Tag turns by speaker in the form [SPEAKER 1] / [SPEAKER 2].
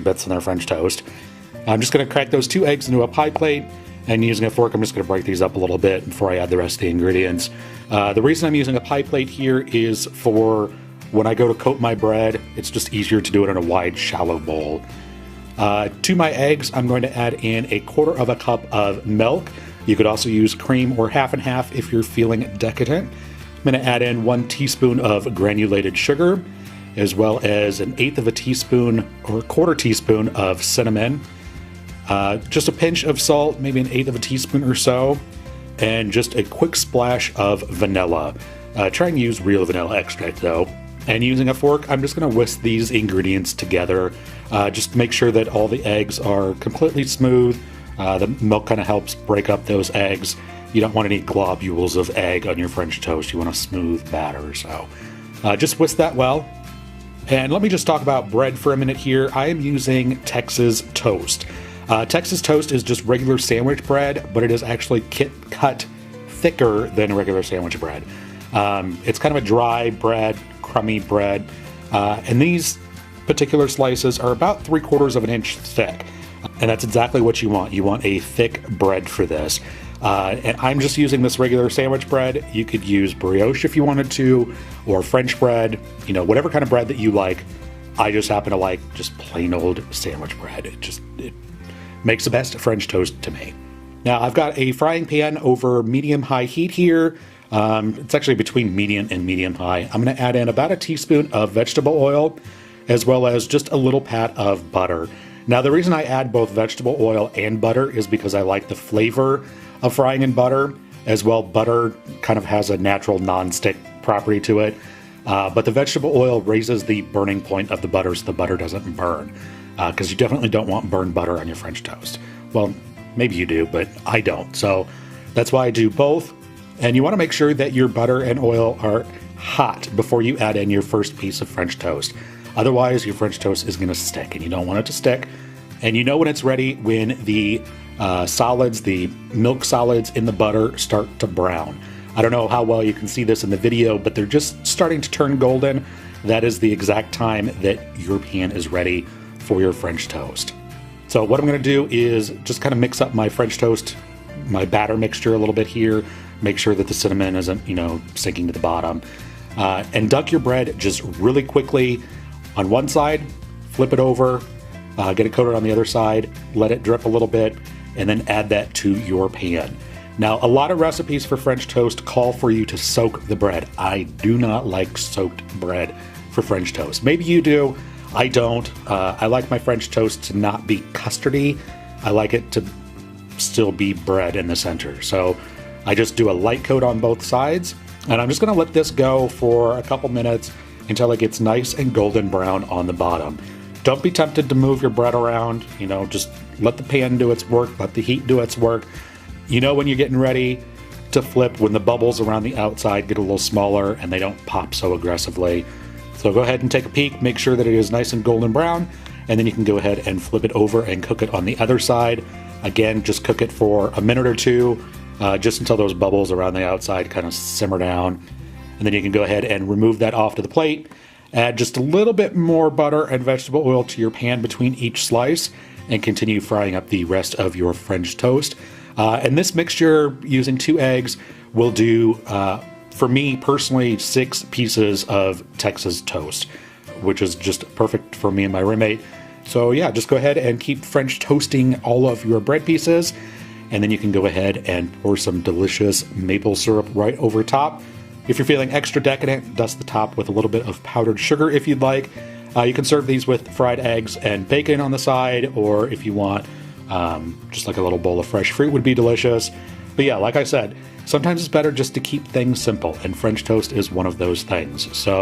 [SPEAKER 1] bits in their French toast. I'm just going to crack those 2 eggs into a pie plate, and using a fork I'm just going to break these up a little bit before I add the rest of the ingredients. The reason I'm using a pie plate here is for when I go to coat my bread, it's just easier to do it in a wide, shallow bowl. To my eggs, I'm going to add in 1/4 cup of milk. You could also use cream or half and half if you're feeling decadent. I'm going to add in 1 teaspoon of granulated sugar, as well as 1/8 teaspoon or 1/4 teaspoon of cinnamon. Just a pinch of salt, maybe 1/8 teaspoon or so, and just a quick splash of vanilla. Try and use real vanilla extract though. And using a fork, I'm just going to whisk these ingredients together. Just make sure that all the eggs are completely smooth. The milk kind of helps break up those eggs. You don't want any globules of egg on your French toast. You want a smooth batter. So just whisk that well. And let me just talk about bread for a minute here. I am using Texas toast. Texas toast is just regular sandwich bread, but it is actually cut thicker than regular sandwich bread. It's kind of a dry bread, crummy bread, and these particular slices are about 3/4 inch thick, and that's exactly what you want. You want a thick bread for this. And I'm just using this regular sandwich bread. You could use brioche if you wanted to, or French bread, you know, whatever kind of bread that you like. I just happen to like just plain old sandwich bread. It makes the best French toast to me. Now I've got a frying pan over medium-high heat here. It's actually between medium and medium-high. I'm going to add in about 1 teaspoon of vegetable oil, as well as just a little pat of butter. Now the reason I add both vegetable oil and butter is because I like the flavor of frying in butter. As well, butter kind of has a natural non-stick property to it, but the vegetable oil raises the burning point of the butter so the butter doesn't burn, because you definitely don't want burned butter on your French toast. Well, maybe you do, but I don't, so that's why I do both. And you want to make sure that your butter and oil are hot before you add in your first piece of French toast. Otherwise, your French toast is going to stick, and you don't want it to stick. And you know when it's ready when the solids, the milk solids in the butter start to brown. I don't know how well you can see this in the video, but they're just starting to turn golden. That is the exact time that your pan is ready for your French toast. So what I'm going to do is just kind of mix up my French toast, my batter mixture a little bit here. Make sure that the cinnamon isn't, you know, sinking to the bottom. And dunk your bread just really quickly on one side, flip it over, get it coated on the other side, let it drip a little bit, and then add that to your pan. Now, a lot of recipes for French toast call for you to soak the bread. I do not like soaked bread for French toast. Maybe you do, I don't. I like my French toast to not be custardy. I like it to still be bread in the center. So I just do a light coat on both sides, and I'm just going to let this go for a couple minutes until it gets nice and golden brown on the bottom. Don't be tempted to move your bread around, you know, just let the pan do its work, let the heat do its work. You know when you're getting ready to flip, when the bubbles around the outside get a little smaller and they don't pop so aggressively. So go ahead and take a peek, make sure that it is nice and golden brown, and then you can go ahead and flip it over and cook it on the other side. Again, just cook it for a minute or two, just until those bubbles around the outside kind of simmer down. And then you can go ahead and remove that off to the plate. Add just a little bit more butter and vegetable oil to your pan between each slice, and continue frying up the rest of your French toast. And this mixture, using 2 eggs, will do, for me personally, 6 pieces of Texas toast, which is just perfect for me and my roommate. So yeah, just go ahead and keep French toasting all of your bread pieces, and then you can go ahead and pour some delicious maple syrup right over top. If you're feeling extra decadent, dust the top with a little bit of powdered sugar if you'd like. You can serve these with fried eggs and bacon on the side, or if you want, just like a little bowl of fresh fruit would be delicious. But yeah, like I said, sometimes it's better just to keep things simple, and French toast is one of those things. So